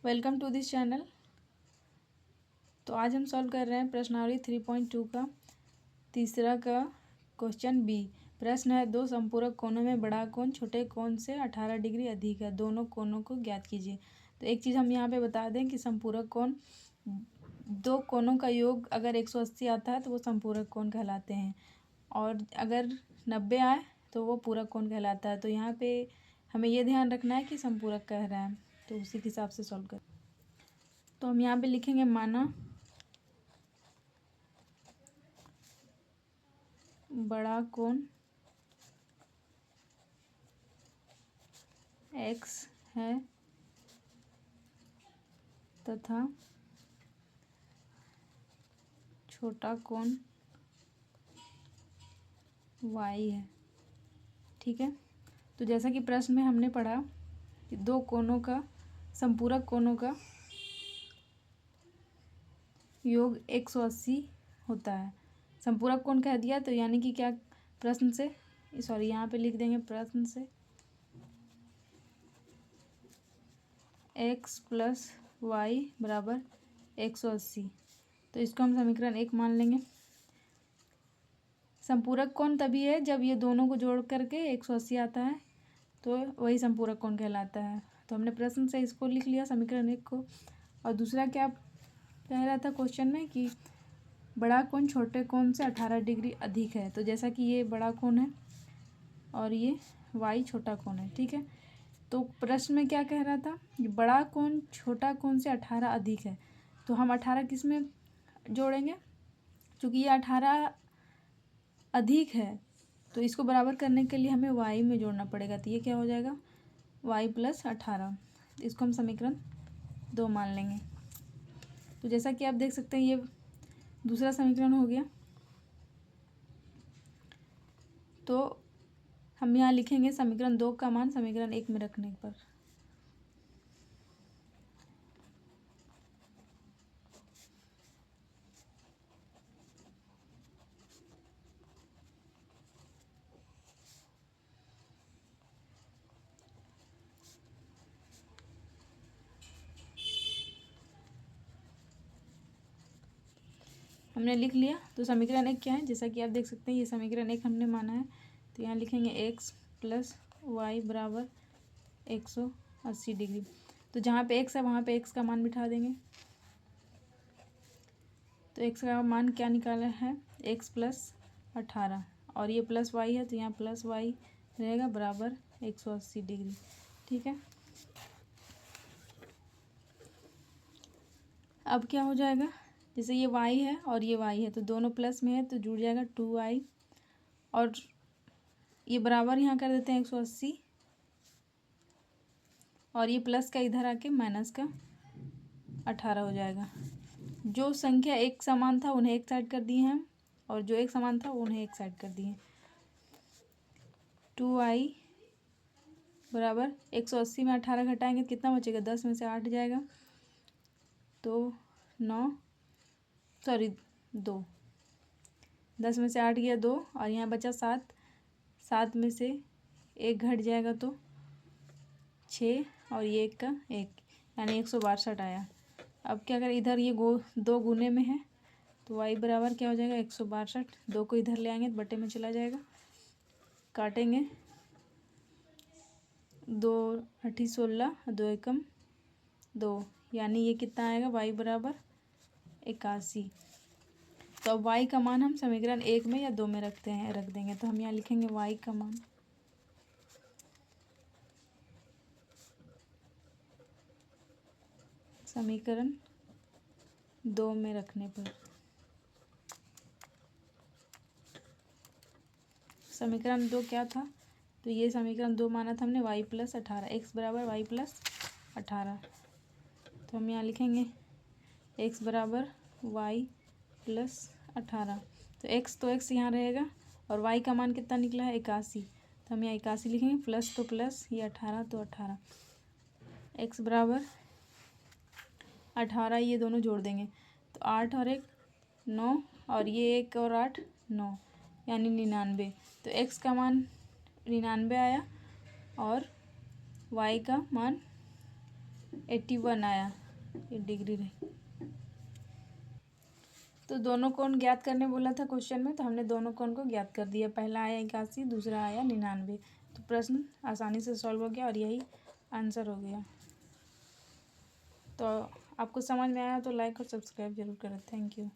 Welcome to this channel. तो आज हम सॉल्व कर रहे हैं प्रश्नावली 3.2 का तीसरा का क्वेश्चन बी। प्रश्न है, दो संपूरक कोणों में बड़ा कोण छोटे कोण से 18 डिग्री अधिक है, दोनों कोणों को ज्ञात कीजिए। तो एक चीज़ हम यहाँ पे बता दें कि संपूरक कोण दो कोणों का योग अगर 180 आता है तो वो संपूरक कोण कहलाते हैं, और अगर 90 आए तो वो पूरक कोण कहलाता है। तो यहाँ पे हमें ये ध्यान रखना है कि संपूरक कह रहा है, तो उसी के हिसाब से सॉल्व कर। तो हम यहाँ पे लिखेंगे, माना बड़ा कोण x है तथा छोटा कोण y है। ठीक है। तो जैसा कि प्रश्न में हमने पढ़ा कि दो कोणों का संपूरक कोणों का योग 180 होता है। संपूरक कोण कह दिया तो यानी कि क्या, प्रश्न से यहाँ पे लिख देंगे, प्रश्न से x प्लस वाई बराबर 180। तो इसको हम समीकरण 1 मान लेंगे। संपूरक कोण तभी है जब ये दोनों को जोड़ करके 180 आता है, तो वही संपूरक कोण कहलाता है। तो हमने प्रश्न से इसको लिख लिया, समीकरण 1 को। और दूसरा क्या कह रहा था क्वेश्चन में कि बड़ा कोण छोटे कोण से 18 डिग्री अधिक है। तो जैसा कि ये बड़ा कोण है और ये y छोटा कोण है। ठीक है। तो प्रश्न में क्या कह रहा था, बड़ा कोण छोटा कोण से 18 अधिक है, तो हम 18 किस में जोड़ेंगे, क्योंकि ये 18 अधिक है तो इसको बराबर करने के लिए हमें y में जोड़ना पड़ेगा। तो ये क्या हो जाएगा, y प्लस 18। इसको हम समीकरण 2 मान लेंगे। तो जैसा कि आप देख सकते हैं ये दूसरा समीकरण हो गया। तो हम यहाँ लिखेंगे समीकरण 2 का मान समीकरण 1 में रखने पर। हमने लिख लिया। तो समीकरण 1 क्या है, जैसा कि आप देख सकते हैं ये समीकरण 1 हमने माना है। तो यहाँ लिखेंगे x प्लस वाई बराबर 180 डिग्री। तो जहाँ पे x है वहाँ पे x का मान बिठा देंगे। तो x का मान क्या निकाला है, x प्लस 18, और ये प्लस y है तो यहाँ प्लस y रहेगा बराबर 180 डिग्री। ठीक है। अब क्या हो जाएगा, जैसे ये y है और ये y है तो दोनों प्लस में है तो जुड़ जाएगा 2y, और ये बराबर यहाँ कर देते हैं 180, और ये प्लस का इधर आके माइनस का 18 हो जाएगा। जो संख्या एक समान था उन्हें एक साइड कर दिए हैं, और जो एक समान था उन्हें एक साइड कर दिए। 2i बराबर 180 में 18 घटाएंगे तो कितना बचेगा, 10 में से 8 जाएगा तो 2, 10 में से 8 गया 2, और यहाँ बचा 7, 7 में से 1 घट जाएगा तो 6, और ये 1 का 1, यानी 162 आया। अब क्या करें, इधर ये 2 गुने में है तो y बराबर क्या हो जाएगा, 162। 2 को इधर ले आएंगे तो बटे में चला जाएगा, काटेंगे 2 8 16, 2 एकम 2, यानी ये कितना आएगा, y बराबर 81। तो अब y का मान हम समीकरण 1 में या 2 में रख देंगे। तो हम यहाँ लिखेंगे y का मान समीकरण 2 में रखने पर, समीकरण 2 क्या था, तो ये समीकरण 2 माना था हमने y प्लस 18, x बराबर y प्लस 18। तो हम यहाँ लिखेंगे x बराबर y प्लस 18। तो x यहाँ रहेगा, और y का मान कितना निकला है, 81। तो हम यहाँ 81 लिखेंगे, प्लस तो प्लस, ये 18 तो 18, x बराबर 18, ये दोनों जोड़ देंगे तो 8 और 1 9, और ये 1 और 8 9, यानी 99। तो x का मान 99 आया और y का मान 81 आया, ये डिग्री रही। तो दोनों कोण ज्ञात करने बोला था क्वेश्चन में, तो हमने दोनों कोण को ज्ञात कर दिया। पहला आया 81, दूसरा आया 99। तो प्रश्न आसानी से सॉल्व हो गया और यही आंसर हो गया। तो आपको समझ में आया तो लाइक और सब्सक्राइब जरूर करें। Thank you.